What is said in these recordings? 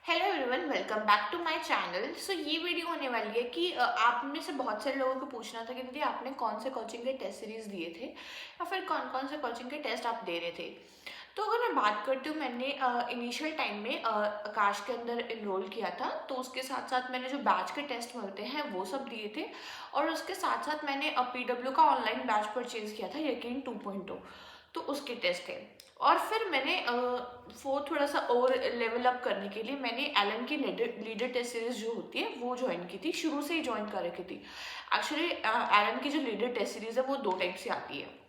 Hello everyone, welcome back to my channel. So ये video होने वाली है कि आप में से बहुत सारे लोगों को पूछना था कि दीदी आपने कौन से कोचिंग के टेस्ट सीरीज दिए थे या फिर कौन कौन से कोचिंग के टेस्ट आप दे रहे थे। तो अगर मैं बात करती हूँ, मैंने इनिशियल टाइम में आकाश के अंदर इनरोल किया था, तो उसके साथ साथ मैंने जो बैच के टेस्ट मिलते हैं वो सब दिए थे। और उसके साथ साथ मैंने पीडब्ल्यू का ऑनलाइन बैच परचेज किया था, यकीन 2.0, तो उसके टेस्ट थे। और फिर मैंने वो थोड़ा सा और लेवल अप करने के लिए मैंने एलन की लीडर टेस्ट सीरीज जो होती है वो ज्वाइन की थी, शुरू से ही ज्वाइन कर रखी थी। एक्चुअली एलन की जो लीडर टेस्ट सीरीज है वो दो टाइप से आती है।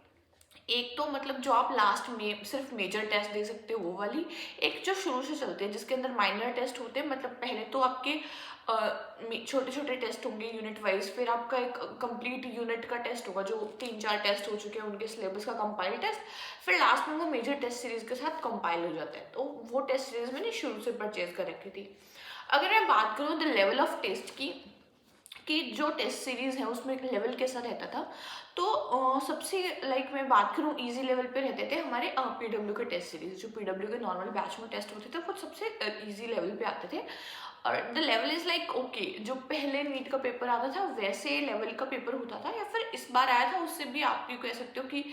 एक तो मतलब जो आप लास्ट में सिर्फ मेजर टेस्ट दे सकते हो वो वाली, एक जो शुरू से चलते हैं जिसके अंदर माइनर टेस्ट होते हैं। मतलब पहले तो आपके छोटे छोटे टेस्ट होंगे यूनिट वाइज, फिर आपका एक कंप्लीट यूनिट का टेस्ट होगा जो 3-4 टेस्ट हो चुके हैं उनके सिलेबस का कंपाइल टेस्ट, फिर लास्ट में वो मेजर टेस्ट सीरीज के साथ कंपाइल हो जाता है। तो वो टेस्ट सीरीज मैंने शुरू से परचेज कर रखी थी। अगर मैं बात करूँ द लेवल ऑफ टेस्ट की, कि जो टेस्ट सीरीज है उसमें एक लेवल कैसा रहता था, तो सबसे मैं बात करूँ इजी लेवल पे रहते थे हमारे पीडब्ल्यू के टेस्ट सीरीज। जो पीडब्ल्यू के नॉर्मल बैच में टेस्ट होते थे वो सबसे इजी लेवल पे आते थे। और the level is like okay, जो पहले नीट का पेपर आता था वैसे लेवल का पेपर होता था, या फिर इस बार आया था उससे भी आप ये कह सकते हो कि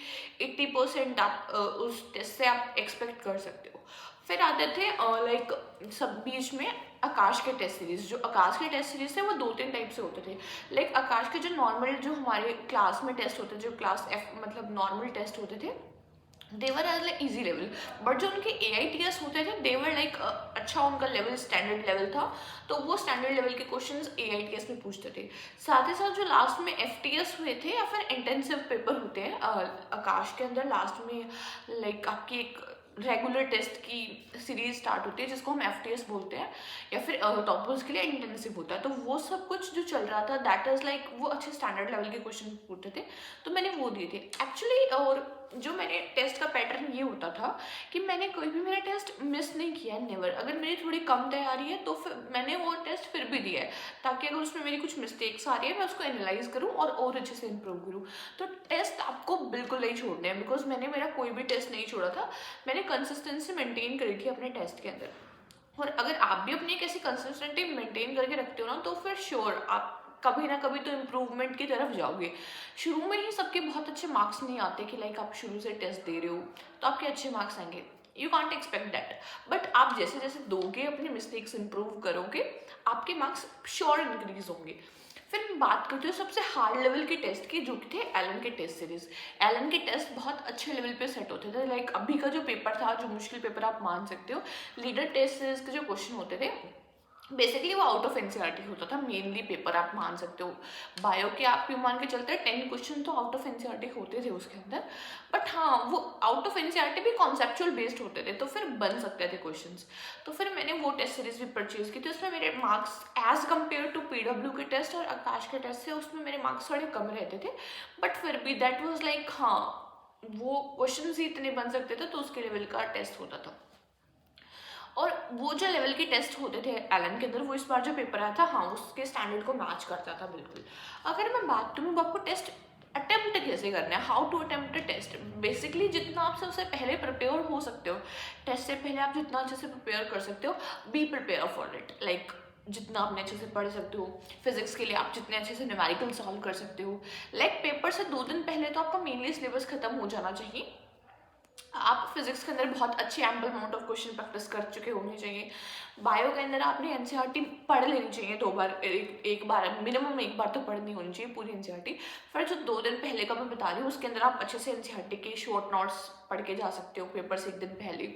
80% आप उस टेस्ट से आप एक्सपेक्ट कर सकते हो। फिर आते थे सब बीच में आकाश के टेस्ट सीरीज। जो आकाश के टेस्ट सीरीज थे वो 2-3 टाइप से होते थे। आकाश के जो नॉर्मल जो हमारे क्लास में टेस्ट होते थे, जो क्लास एफ मतलब नॉर्मल टेस्ट होते थे, they were as like easy level. But जो उनके AITS होते थे देवर अच्छा उनका लेवल स्टैंडर्ड लेवल था, तो वो स्टैंडर्ड लेवल के क्वेश्चंस AITS में पूछते थे। साथ ही साथ जो लास्ट में FTS हुए थे या फिर इंटेंसिव पेपर होते हैं आकाश के अंदर, लास्ट में आपकी एक रेगुलर टेस्ट की सीरीज स्टार्ट होती है जिसको हम FTS बोलते हैं, या फिर टॉपर्स के लिए इंटेंसिव होता है। तो वो सब कुछ जो चल रहा था दैट इज वो अच्छे स्टैंडर्ड लेवल के क्वेश्चन पूछते थे, तो मैंने वो दिए थे एक्चुअली। और जो मैंने टेस्ट का पैटर्न ये होता था कि मैंने कोई भी मेरा टेस्ट मिस नहीं किया है, नेवर। अगर मेरी थोड़ी कम तैयारी है तो फिर मैंने वो टेस्ट फिर भी दिया है, ताकि अगर उसमें मेरी कुछ मिस्टेक्स आ रही है मैं उसको एनालाइज करूँ और अच्छे से इंप्रूव करूँ। तो टेस्ट आपको बिल्कुल नहीं छोड़ने हैं, बिकॉज मैंने मेरा कोई भी टेस्ट नहीं छोड़ा था। मैंने कंसिस्टेंसी मेंटेन करी थी अपने टेस्ट के अंदर। और अगर आप भी अपनी एक ऐसी कंसिस्टेंटी मेंटेन करके रखते हो ना, तो फिर श्योर आप कभी ना कभी तो इम्प्रूवमेंट की तरफ जाओगे। शुरू में ही सबके बहुत अच्छे मार्क्स नहीं आते कि आप शुरू से टेस्ट दे रहे हो तो आपके अच्छे मार्क्स आएंगे, you can't expect that. But आप जैसे जैसे दोगे, अपने मिस्टेक्स इंप्रूव करोगे, आपके मार्क्स श्योर इंक्रीज होंगे। फिर मैं बात करती हूँ सबसे हार्ड लेवल के टेस्ट की, जो कि थे एलन के टेस्ट सीरीज। एलन के टेस्ट बहुत अच्छे लेवल पे सेट होते थे। अभी का जो पेपर था, जो मुश्किल पेपर आप मान सकते हो, लीडर टेस्ट सीरीज के जो क्वेश्चन होते थे बेसिकली वो आउट ऑफ NCERT होता था मेनली पेपर, आप मान सकते हो। बायो के आप भी मान के चलते हैं 10 क्वेश्चन तो आउट ऑफ NCERT होते थे उसके अंदर। बट हाँ, वो आउट ऑफ NCERT भी कॉन्सेप्चुअल बेस्ड होते थे, तो फिर बन सकते थे क्वेश्चंस। तो फिर मैंने वो टेस्ट सीरीज भी परचेज की, तो उसमें मेरे marks as compare to PW के टेस्ट और आकाश के टेस्ट से उसमें मेरे मार्क्स थोड़े कम रहते थे। बट फिर भी दैट वॉज हाँ, वो क्वेश्चन ही इतने बन सकते थे, तो उसके लेवल का टेस्ट होता था। और वो जो लेवल के टेस्ट होते थे एलन के अंदर, वो इस बार जो पेपर आया था, हाँ, उसके स्टैंडर्ड को मैच करता था बिल्कुल। अगर मैं बात करूँ आपको टेस्ट अटेम्प्ट कैसे करना है, how to attempt test, basically जितना आप सबसे पहले प्रिपेयर हो सकते हो, टेस्ट से पहले आप जितना अच्छे से प्रिपेयर कर सकते हो, बी प्रिपेयर फॉर इट। जितना आपने अच्छे से पढ़ सकते हो, फिजिक्स के लिए आप जितने अच्छे से न्यूमेरिकल सॉल्व कर सकते हो, पेपर से 2 दिन पहले तो आपका मेनली सिलेबस खत्म हो जाना चाहिए। आप फिजिक्स के अंदर बहुत अच्छी ample amount of question practice कर चुके होने चाहिए। बायो के अंदर आपने NCERT पढ़ लेनी चाहिए 2 बार, एक बार मिनिमम, एक बार तो पढ़नी होनी चाहिए पूरी NCERT। फिर जो 2 दिन पहले का मैं बता रही हूँ उसके अंदर आप अच्छे से NCERT के शॉर्ट नोट्स पढ़ के जा सकते हो पेपर से 1 दिन पहले।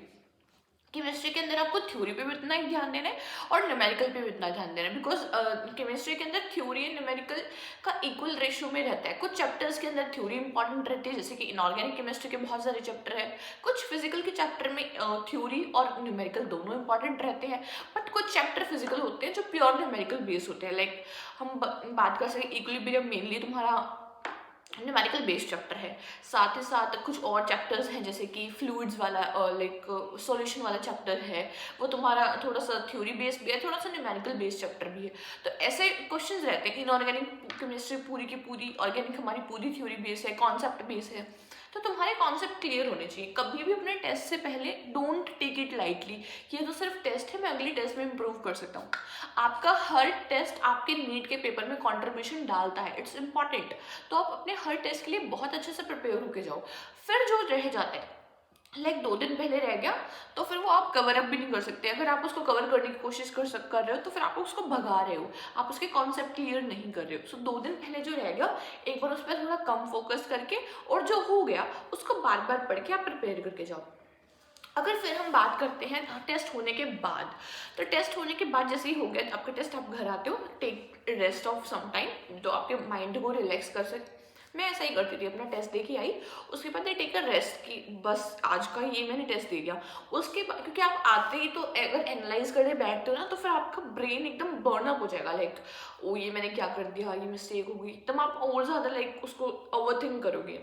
केमिस्ट्री के अंदर आपको थ्योरी पे भी इतना ही ध्यान देना है और न्यूमेरिकल पे भी इतना ध्यान देना है, बिकॉज केमिस्ट्री के अंदर थ्योरी एंड न्यूमेरिकल का इक्वल रेशियो में रहता है। कुछ चैप्टर्स के अंदर थ्योरी इंपॉर्टेंट रहती है, जैसे कि इनऑर्गेनिक केमिस्ट्री के बहुत सारे चैप्टर है। कुछ फिजिकल के चैप्टर में थ्योरी और न्यूमेरिकल दोनों इंपॉर्टेंट रहते हैं। बट कुछ चैप्टर फिजिकल होते हैं जो प्योर न्यूमेरिकल बेस होते हैं। हम बात कर सकते हैं इक्विलिब्रियम, मेनली तुम्हारा न्यूमेरिकल बेस्ड चैप्टर है। साथ ही साथ कुछ और चैप्टर्स हैं जैसे कि फ्लूइड्स वाला सॉल्यूशन वाला चैप्टर है, वो तुम्हारा थोड़ा सा थ्योरी बेस्ड भी है, थोड़ा सा न्यूमेरिकल बेस्ड चैप्टर भी है। तो ऐसे क्वेश्चंस रहते हैं कि इनऑर्गेनिक केमिस्ट्री पूरी की पूरी, ऑर्गेनिक हमारी पूरी थ्योरी बेस है, कॉन्सेप्ट बेस है। तो तुम्हारे कॉन्सेप्ट क्लियर होने चाहिए। कभी भी अपने टेस्ट से पहले डोंट टेक इट लाइटली, ये तो सिर्फ टेस्ट है, मैं अगली टेस्ट में इंप्रूव कर सकता हूँ। आपका हर टेस्ट आपके नीट के पेपर में कॉन्ट्रीब्यूशन डालता है, इट्स इंपॉर्टेंट। तो आप अपने हर टेस्ट के लिए बहुत अच्छे से प्रिपेयर होके जाओ। फिर जो रह जाते हैं, लाइक 2 दिन पहले रह गया, तो फिर वो आप कवर अप भी नहीं कर सकते। अगर आप उसको कवर करने की कोशिश कर रहे हो तो फिर आप उसको भगा रहे हो, आप उसके कॉन्सेप्ट क्लियर नहीं कर रहे हो। सो 2 दिन पहले जो रह गया, एक बार उस पर थोड़ा कम फोकस करके, और जो हो गया उसको बार बार पढ़ के आप प्रिपेयर करके जाओ। अगर फिर हम बात करते हैं टेस्ट होने के बाद, तो टेस्ट होने के बाद जैसे ही हो गया आपका टेस्ट, आप घर आते हो, take rest of some time, जो आपके माइंड को रिलैक्स कर सके। मैं ऐसा ही करती थी, अपना टेस्ट दे के आई, उसके बाद टेक अ रेस्ट की, बस आज का ये मैंने टेस्ट दे दिया। उसके बाद क्योंकि आप आते ही तो अगर एनालाइज करने बैठते हो ना, तो फिर आपका ब्रेन एकदम बर्न अप हो जाएगा, लाइक ओ ये मैंने क्या कर दिया, ये मिस्टेक हो गई, तब आप और ज़्यादा लाइक उसको ओवरथिंक करोगे।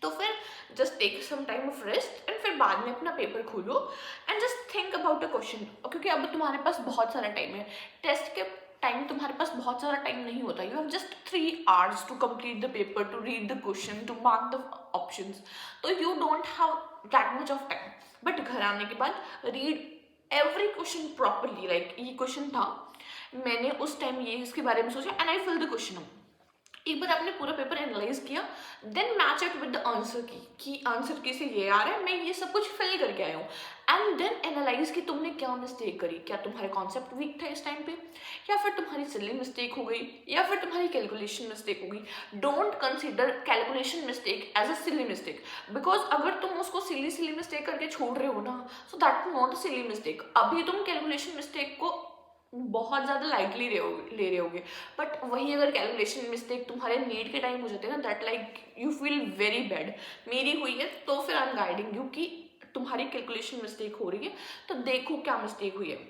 तो फिर just take some time of rest and फिर बाद में अपना पेपर खोलो and just think about a question, क्योंकि अब तुम्हारे पास बहुत सारा टाइम है। टेस्ट के टाइम तुम्हारे पास बहुत सारा टाइम नहीं होता, you have just 3 hours to complete the paper, to read the question, to mark the options, तो you don't have that much of time. But घर आने के बाद read every question properly, like ये क्वेश्चन था, मैंने उस टाइम ये इसके बारे में सोचा and I fill the question. एक बार आपने पूरा पेपर एनालाइज किया, then match it with the answer key, कि आंसर की से ये आ रहा है, मैं ये सब कुछ फिल करके आया हूँ, एंड देन एनालाइज कि तुमने क्या मिस्टेक करी, क्या तुम्हारे कॉन्सेप्ट वीक था इस टाइम पे, या फिर तुम्हारी सिली मिस्टेक हो गई, या फिर तुम्हारी कैलकुलेशन मिस्टेक हो गई। Don't consider calculation mistake as a silly mistake, because अगर तुम उसको सिली मिस्टेक करके छोड़ रहे हो ना, so that not a silly mistake. अभी तुम कैलकुलेशन मिस्टेक को बहुत ज़्यादा लाइटली ले रहे होगे, बट वही अगर कैलकुलेशन मिस्टेक तुम्हारे नीट के टाइम हो जाते हैं ना, that like you feel very bad. मेरी हुई है तो फिर आई एम गाइडिंग यू कि तुम्हारी कैलकुलेशन मिस्टेक हो रही है, तो देखो क्या मिस्टेक हुई है,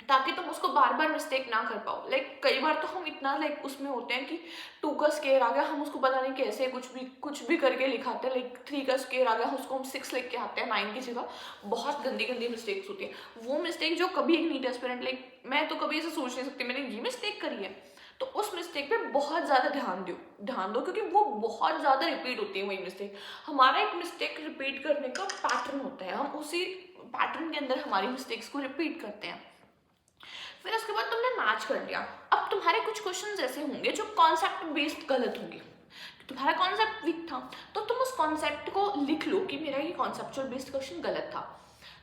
ताकि तुम उसको बार बार मिस्टेक ना कर पाओ। लाइक कई बार तो हम इतना लाइक उसमें होते हैं कि 2 का स्केयर आ गया, हम उसको पता नहीं कैसे कुछ भी करके लिखाते हैं, लाइक 3 का स्केयर आ गया, उसको हम 6 लिख के आते हैं 9 की जगह। बहुत गंदी गंदी मिस्टेक्स होती है, वो मिस्टेक जो कभी एक नीट एस्पिरेंट, लाइक मैं तो कभी ऐसे सोच नहीं सकती मैंने ये मिस्टेक करी है, तो उस मिस्टेक पे बहुत ज़्यादा ध्यान दो, क्योंकि वो बहुत ज़्यादा रिपीट होती है वही मिस्टेक। हमारा एक मिस्टेक रिपीट करने का पैटर्न होता है, हम उसी पैटर्न के अंदर हमारी मिस्टेक्स को रिपीट करते हैं। फिर उसके बाद तुमने मैच कर लिया, अब तुम्हारे कुछ क्वेश्चंस ऐसे होंगे जो कॉन्सेप्ट बेस्ड गलत होंगे। तुम्हारा कॉन्सेप्ट वीक था, तो तुम उस कॉन्सेप्ट को लिख लो कि मेरा ये कॉन्सेप्चुअल बेस्ड क्वेश्चन गलत था।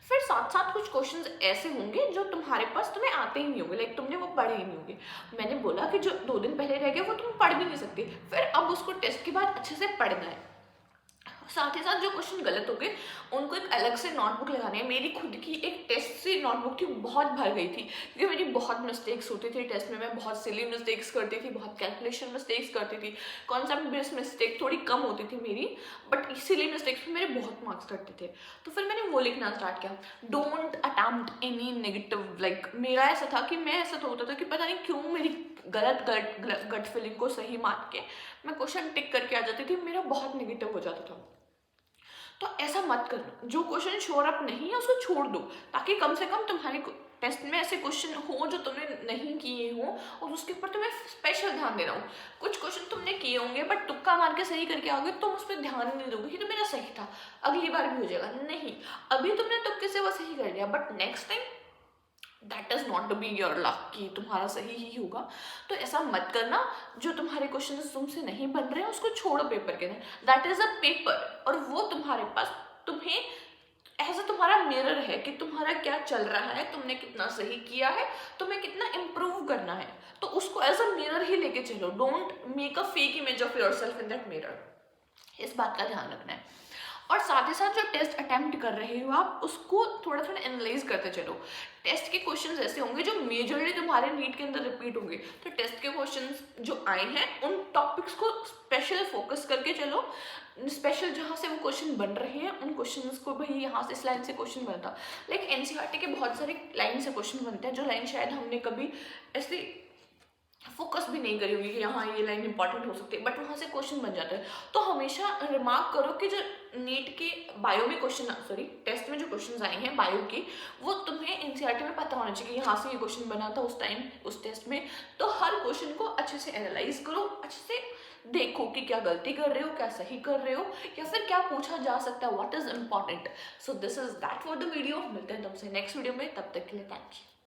फिर साथ साथ कुछ क्वेश्चंस ऐसे होंगे जो तुम्हारे पास तुम्हें आते ही नहीं होंगे, लाइक तुमने वो पढ़े ही नहीं होंगे। मैंने बोला कि जो 2 दिन पहले रह गए वो तुम पढ़ भी नहीं सकते, फिर अब उसको टेस्ट के बाद अच्छे से पढ़ना है। साथ ही साथ जो क्वेश्चन गलत हो गए उनको एक अलग से नोटबुक लगानी है। मेरी खुद की एक टेस्ट से नोटबुक थी, बहुत भर गई थी, क्योंकि मेरी बहुत मिस्टेक्स होती थी टेस्ट में, मैं बहुत सिली मिस्टेक्स करती थी, बहुत कैलकुलेशन मिस्टेक्स करती थी, कॉन्सेप्ट बेस्ड मिस्टेक थोड़ी कम होती थी मेरी, बट सिली मिस्टेक्स में मेरे बहुत मार्क्स कटते थे। तो फिर मैंने वो लिखना स्टार्ट किया, don't attempt any negative. Like मेरा ऐसा था कि मैं ऐसा तो होता था कि पता नहीं क्यों मेरी गट फीलिंग को सही मान के मैं क्वेश्चन टिक करके आ जाती थी, मेरा बहुत नेगेटिव हो जाता था। तो ऐसा मत करना, जो क्वेश्चन श्योर अप नहीं है उसको छोड़ दो, ताकि कम से कम तुम्हारे टेस्ट में ऐसे क्वेश्चन हो जो तुमने नहीं किए हो और उसके ऊपर तुम्हें स्पेशल ध्यान देना हो। कुछ क्वेश्चन तुमने किए होंगे बट तुक्का मार के सही करके आओगे, तुम उस पर ध्यान नहीं दोगे कि तो मेरा सही था, अगली बार भी हो जाएगा। नहीं, अभी तुमने तुक्के से वो सही कर लिया, but next time that is not to be your luck कि तुम्हारा सही ही होगा। तो ऐसा मत करना, जो तुम्हारे क्वेश्चन तुमसे नहीं बन रहे हैं उसको छोड़ो पेपर के अंदर, दैट इज अ पेपर, और वो तुम्हारे पास तुम्हें ऐसा तुम्हारा मिरर है कि तुम्हारा क्या चल रहा है, तुमने कितना सही किया है, तुम्हें कितना इम्प्रूव करना है। तो उसको एज अ मिरर ही लेके चलो, don't make a fake image of yourself in that mirror. इस बात का ध्यान रखना है। और साथ ही साथ जो टेस्ट अटेम्प्ट कर रहे हो आप उसको थोड़ा थोड़ा एनालाइज करते चलो। टेस्ट के क्वेश्चंस ऐसे होंगे जो मेजरली तुम्हारे नीट के अंदर रिपीट होंगे, तो टेस्ट के क्वेश्चंस जो आए हैं उन टॉपिक्स को स्पेशल फोकस करके चलो। स्पेशल जहाँ से वो क्वेश्चन बन रहे हैं उन क्वेश्चंस को, भाई यहाँ से इस लाइन से क्वेश्चन बनता, लाइक एनसीईआरटी के बहुत सारे लाइन से क्वेश्चन बनते हैं, जो लाइन शायद हमने कभी ऐसे फोकस भी नहीं करी होगी कि यहाँ ये लाइन इंपॉर्टेंट हो सकती है, बट वहाँ से क्वेश्चन बन जाता है। तो हमेशा रिमार्क करो कि जो नीट के बायो में क्वेश्चन, सॉरी टेस्ट में जो क्वेश्चन आए हैं बायो के, वो तुम्हें एनसीईआरटी में पता होना चाहिए कि यहाँ से ये क्वेश्चन बना था उस टाइम उस टेस्ट में। तो हर क्वेश्चन को अच्छे से एनालाइज करो, अच्छे से देखो कि क्या गलती कर रहे हो, क्या सही कर रहे हो, या फिर क्या पूछा जा सकता है, what is important. So this is that for the video. मिलते हैं तुमसे नेक्स्ट वीडियो में, तब तक के लिए थैंक यू।